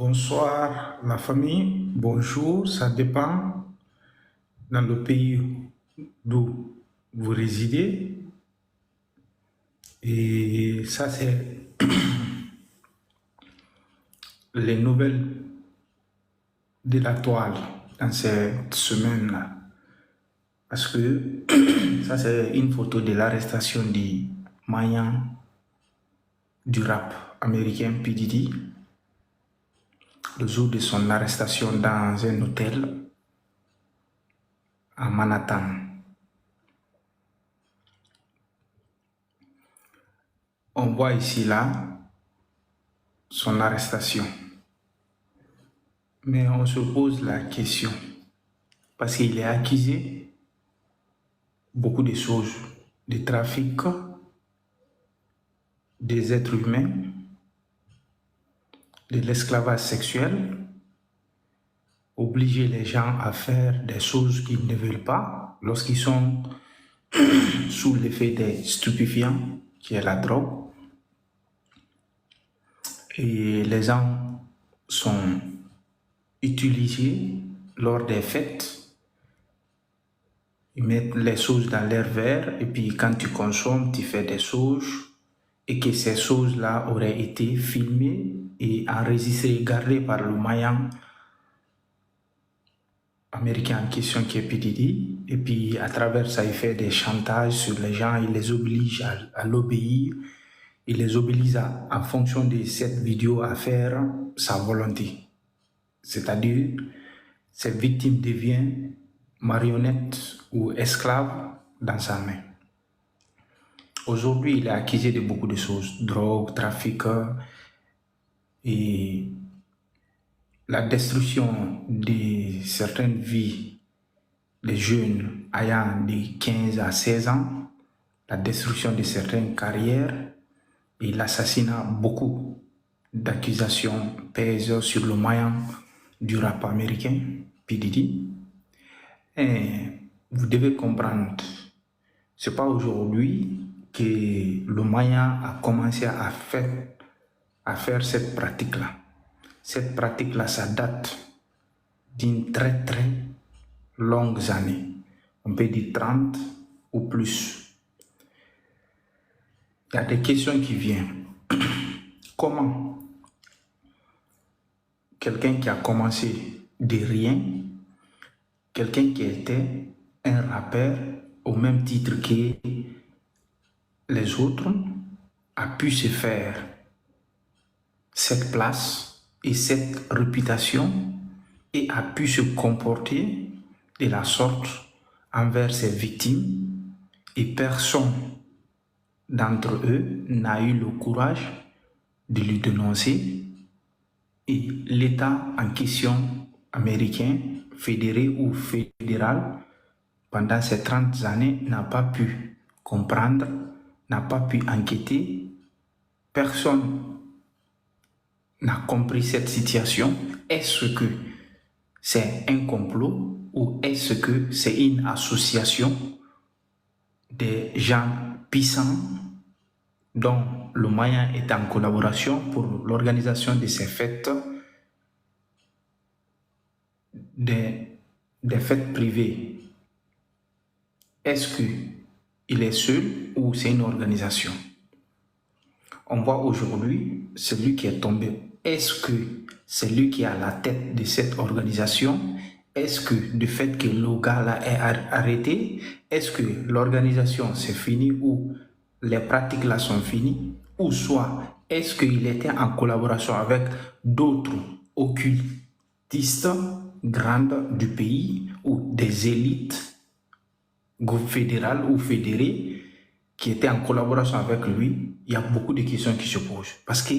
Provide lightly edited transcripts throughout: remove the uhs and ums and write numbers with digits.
Bonsoir la famille, bonjour, ça dépend dans le pays d'où vous résidez. Et ça, c'est les nouvelles de la toile dans cette semaine-là. Parce que ça, c'est une photo de l'arrestation du Mayan du rap américain P. Diddy, le jour de son arrestation dans un hôtel à Manhattan. On voit ici là son arrestation. Mais on se pose la question, parce qu'il est accusé beaucoup de choses, de trafic des êtres humains, de l'esclavage sexuel, obliger les gens à faire des choses qu'ils ne veulent pas lorsqu'ils sont sous l'effet des stupéfiants, qui est la drogue. Et les gens sont utilisés lors des fêtes. Ils mettent les choses dans leur verre et puis quand tu consommes, tu fais des choses et que ces choses-là auraient été filmées et enregistrées et gardées par le Mayan américain en question qui est P. Diddy. Et puis à travers ça, il fait des chantages sur les gens, il les oblige à l'obéir, il les oblige en fonction de cette vidéo à faire sa volonté. C'est-à-dire, cette victime devient marionnette ou esclave dans sa main. Aujourd'hui, il est accusé de beaucoup de choses, drogue, trafic et la destruction de certaines vies des jeunes ayant de 15 à 16 ans, la destruction de certaines carrières et l'assassinat. Beaucoup d'accusations pèsent sur le Mayan du rap américain, P. Diddy. Et vous devez comprendre, c'est pas aujourd'hui que le Maya a commencé à faire cette pratique-là. Cette pratique-là, ça date d'une très très longue année. On peut dire 30 ou plus. Il y a des questions qui viennent. Comment quelqu'un qui a commencé de rien, quelqu'un qui était un rappeur au même titre que les autres, a pu se faire cette place et cette réputation et a pu se comporter de la sorte envers ses victimes et personne d'entre eux n'a eu le courage de lui dénoncer et l'État en question américain, fédéré ou fédéral, pendant ces 30 années n'a pas pu comprendre, n'a pas pu enquêter, personne n'a compris cette situation. Est-ce que c'est un complot ou est-ce que c'est une association des gens puissants dont le Mayan est en collaboration pour l'organisation de ces fêtes, des fêtes privées? Est-ce qu'il est seul ou c'est une organisation? On voit aujourd'hui celui qui est tombé. Est-ce que c'est lui qui est à la tête de cette organisation? Est-ce que du fait que le gars-là est arrêté, est-ce que l'organisation c'est fini ou les pratiques là sont finies? Ou soit, est-ce qu'il était en collaboration avec d'autres occultistes grandes du pays ou des élites fédérales ou fédérées qui étaient en collaboration avec lui? Il y a beaucoup de questions qui se posent. Parce que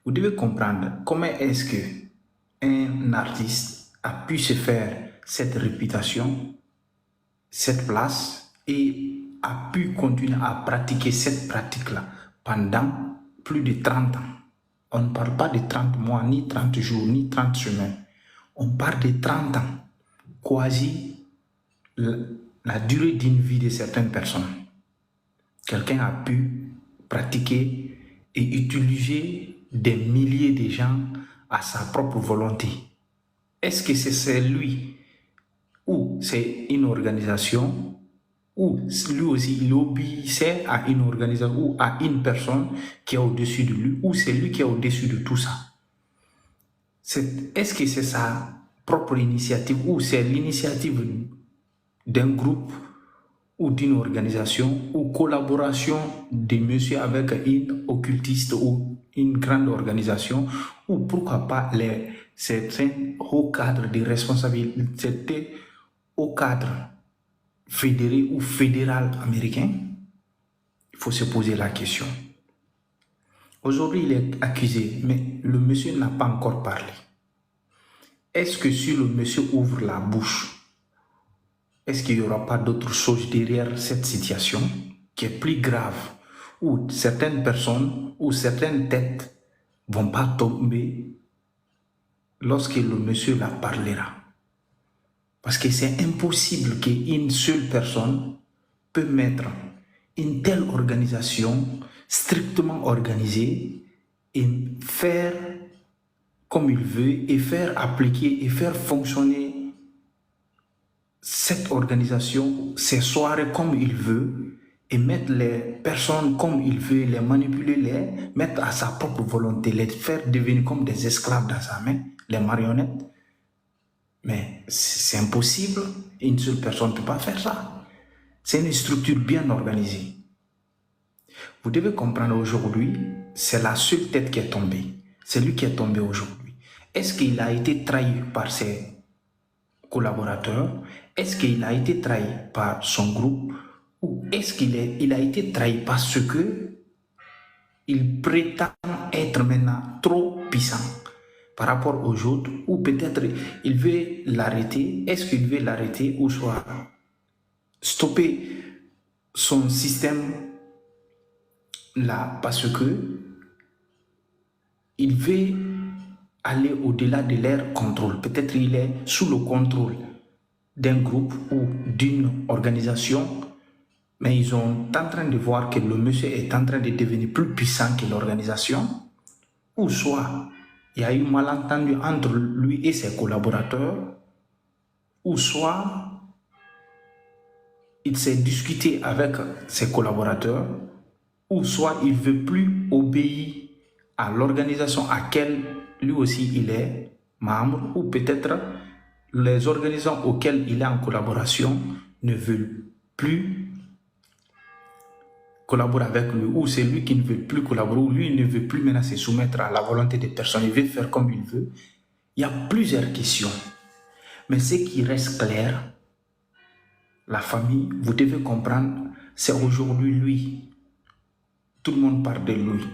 vous devez comprendre comment est-ce qu'un artiste a pu se faire cette réputation, cette place et a pu continuer à pratiquer cette pratique-là pendant plus de 30 ans. On ne parle pas de 30 mois, ni 30 jours, ni 30 semaines. On parle de 30 ans, quasi la durée d'une vie de certaines personnes. Quelqu'un a pu pratiquer et utiliser des milliers de gens à sa propre volonté? Est-ce que c'est lui ou c'est une organisation ou lui aussi il obéissait à une organisation ou à une personne qui est au-dessus de lui ou c'est lui qui est au-dessus de tout ça? Est-ce que c'est sa propre initiative ou c'est l'initiative d'un groupe ou d'une organisation ou collaboration de monsieur avec une occultiste ou une grande organisation ou pourquoi pas certains hauts cadres de responsabilité, certains hauts cadres fédérés ou fédéral américain? Il faut se poser la question. Aujourd'hui, il est accusé, mais le monsieur n'a pas encore parlé. Est-ce que si le monsieur ouvre la bouche, est-ce qu'il n'y aura pas d'autre chose derrière cette situation qui est plus grave, où certaines personnes ou certaines têtes ne vont pas tomber lorsque le monsieur la parlera? Parce que c'est impossible qu'une seule personne peut mettre une telle organisation strictement organisée et faire comme il veut et faire appliquer et faire fonctionner cette organisation, ces soirées comme il veut et mettre les personnes comme il veut, les manipuler, les mettre à sa propre volonté, les faire devenir comme des esclaves dans sa main, les marionnettes. Mais c'est impossible, une seule personne ne peut pas faire ça. C'est une structure bien organisée. Vous devez comprendre aujourd'hui, c'est la seule tête qui est tombée. C'est lui qui est tombé aujourd'hui. Est-ce qu'il a été trahi par ses collaborateurs? Est-ce qu'il a été trahi par son groupe? Ou est-ce qu'il a été trahi parce que il prétend être maintenant trop puissant par rapport aux autres? Ou peut-être il veut l'arrêter? Est-ce qu'il veut l'arrêter ou soit stopper son système là parce que il veut aller au-delà de leur contrôle? Peut-être il est sous le contrôle d'un groupe ou d'une organisation, mais ils sont en train de voir que le monsieur est en train de devenir plus puissant que l'organisation, ou soit il y a eu malentendu entre lui et ses collaborateurs, ou soit il s'est discuté avec ses collaborateurs, ou soit il ne veut plus obéir à l'organisation à laquelle lui aussi il est membre, ou peut-être les organisations auxquelles il est en collaboration ne veulent plus collaborer avec lui, ou c'est lui qui ne veut plus collaborer, ou lui ne veut plus maintenant se soumettre à la volonté des personnes, il veut faire comme il veut. Il y a plusieurs questions. Mais ce qui reste clair, la famille, vous devez comprendre, c'est aujourd'hui lui. Tout le monde parle de lui.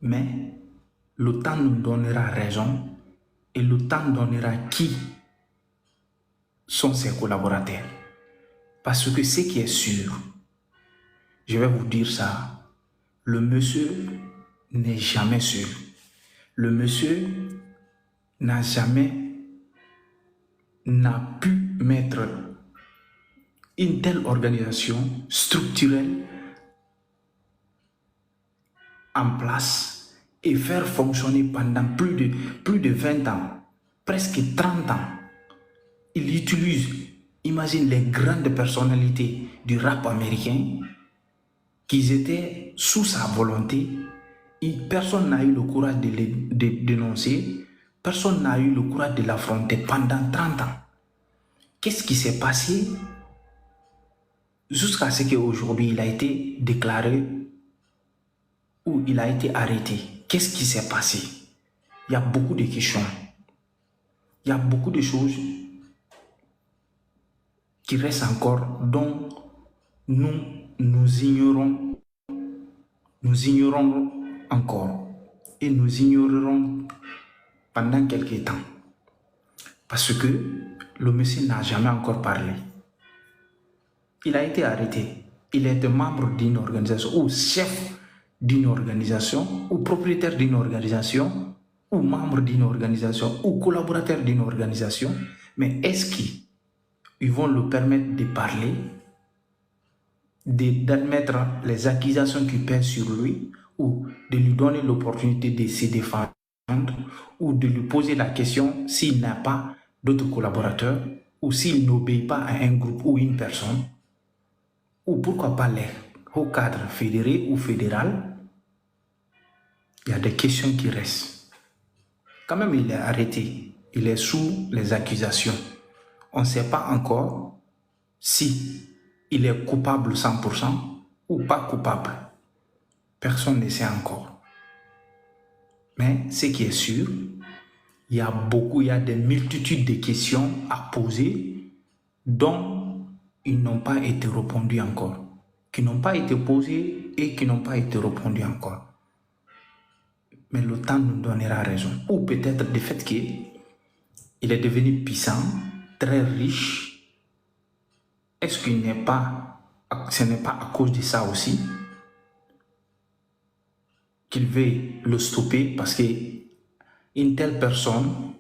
Mais le temps nous donnera raison et le temps donnera qui sont ses collaborateurs. Parce que ce qui est sûr, je vais vous dire ça, le monsieur n'est jamais seul. Le monsieur n'a pu mettre une telle organisation structurelle en place et faire fonctionner pendant plus de 20 ans, presque 30 ans. Il utilise, imagine les grandes personnalités du rap américain qui étaient sous sa volonté et personne n'a eu le courage de les dénoncer, personne n'a eu le courage de l'affronter pendant 30 ans. Qu'est-ce qui s'est passé jusqu'à ce qu'aujourd'hui il a été déclaré ou il a été arrêté? Qu'est-ce qui s'est passé? Il y a beaucoup de questions. Il y a beaucoup de choses qui restent encore, dont nous ignorons encore et nous ignorerons pendant quelques temps. Parce que le monsieur n'a jamais encore parlé. Il a été arrêté. Il est membre d'une organisation ou chef d'une organisation ou propriétaire d'une organisation ou membre d'une organisation ou collaborateur d'une organisation. Mais est-ce qu'ils vont le permettre de parler, d'admettre les accusations qui pèsent sur lui ou de lui donner l'opportunité de se défendre? ou de lui poser la question s'il n'a pas d'autres collaborateurs ou s'il n'obéit pas à un groupe ou une personne, ou pourquoi pas les hauts cadres fédérés ou fédéral, il y a des questions qui restent. Quand même, il est arrêté, il est sous les accusations. On ne sait pas encore si il est coupable 100% ou pas coupable. Personne ne sait encore. Mais ce qui est sûr, il y a des multitudes de questions à poser dont ils n'ont pas été répondus encore, qui n'ont pas été posées et qui n'ont pas été répondues encore. Mais le temps nous donnera raison. Ou peut-être du fait qu'il est devenu puissant, très riche. Est-ce ce n'est pas à cause de ça aussi qu'il veut le stopper, parce qu'une telle personne,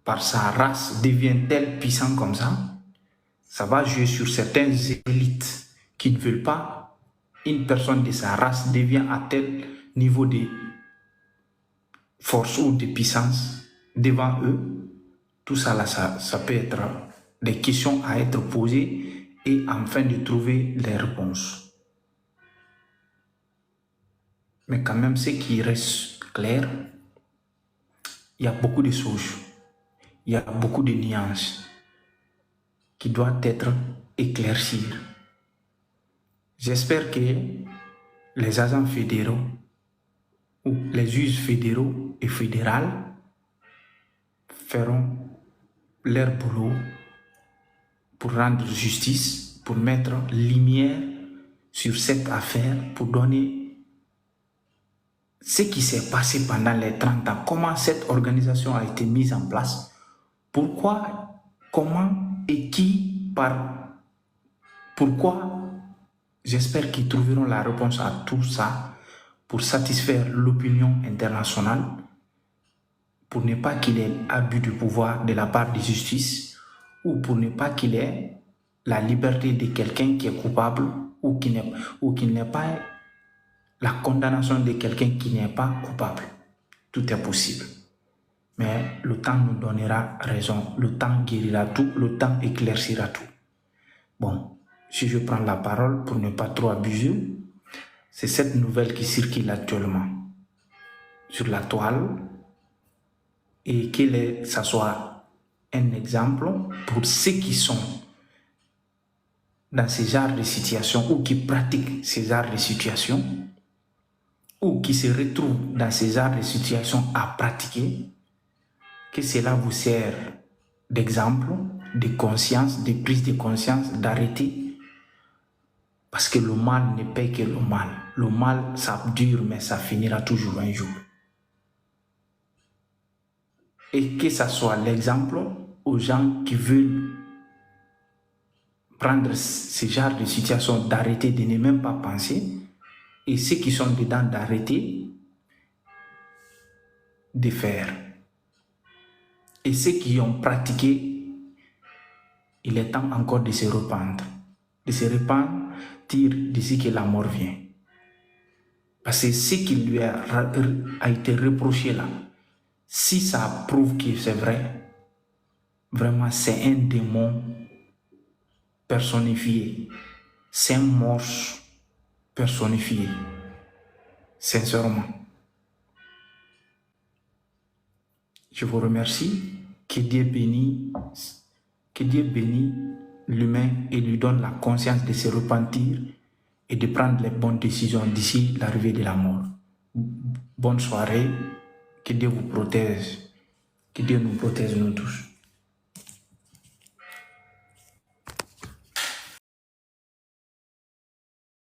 par sa race, devient tel puissant comme ça va jouer sur certaines élites qui ne veulent pas une personne de sa race devient à tel niveau de force ou de puissance devant eux. Tout ça là, ça peut être des questions à être posées et enfin de trouver les réponses. Mais quand même, ce qui reste clair, il y a beaucoup de choses, il y a beaucoup de nuances qui doivent être éclaircies. J'espère que les agents fédéraux ou les juges fédéraux et fédérales feront leur boulot pour rendre justice, pour mettre lumière sur cette affaire, pour donner ce qui s'est passé pendant les 30 ans, comment cette organisation a été mise en place, pourquoi, comment et qui, pourquoi. J'espère qu'ils trouveront la réponse à tout ça pour satisfaire l'opinion internationale, pour ne pas qu'il y ait abus de pouvoir de la part de justice ou pour ne pas qu'il y ait la liberté de quelqu'un qui est coupable ou qu'il n'ait pas la condamnation de quelqu'un qui n'est pas coupable. Tout est possible. Mais le temps nous donnera raison, le temps guérira tout, le temps éclaircira tout. Bon, si je prends la parole pour ne pas trop abuser, c'est cette nouvelle qui circule actuellement sur la toile et que ça soit un exemple pour ceux qui sont dans ce genre de situation ou qui pratiquent ce genre de situation ou qui se retrouvent dans ce genre de situation à pratiquer, que cela vous sert d'exemple, de conscience, de prise de conscience, d'arrêter. Parce que le mal ne paie que le mal. Le mal, ça dure, mais ça finira toujours un jour. Et que ça soit l'exemple aux gens qui veulent prendre ce genre de situation, d'arrêter, de ne même pas penser. Et ceux qui sont dedans, d'arrêter de faire. Et ceux qui ont pratiqué, il est temps encore de se rependre. De se repentir d'ici que la mort vient. Parce que ce qui lui a été reproché là, si ça prouve que c'est vrai, vraiment c'est un démon personnifié. C'est un monstre personnifié. Sincèrement. Je vous remercie. Que Dieu bénisse l'humain et lui donne la conscience de se repentir et de prendre les bonnes décisions d'ici l'arrivée de la mort. Bonne soirée, que Dieu vous protège, que Dieu nous protège nous tous.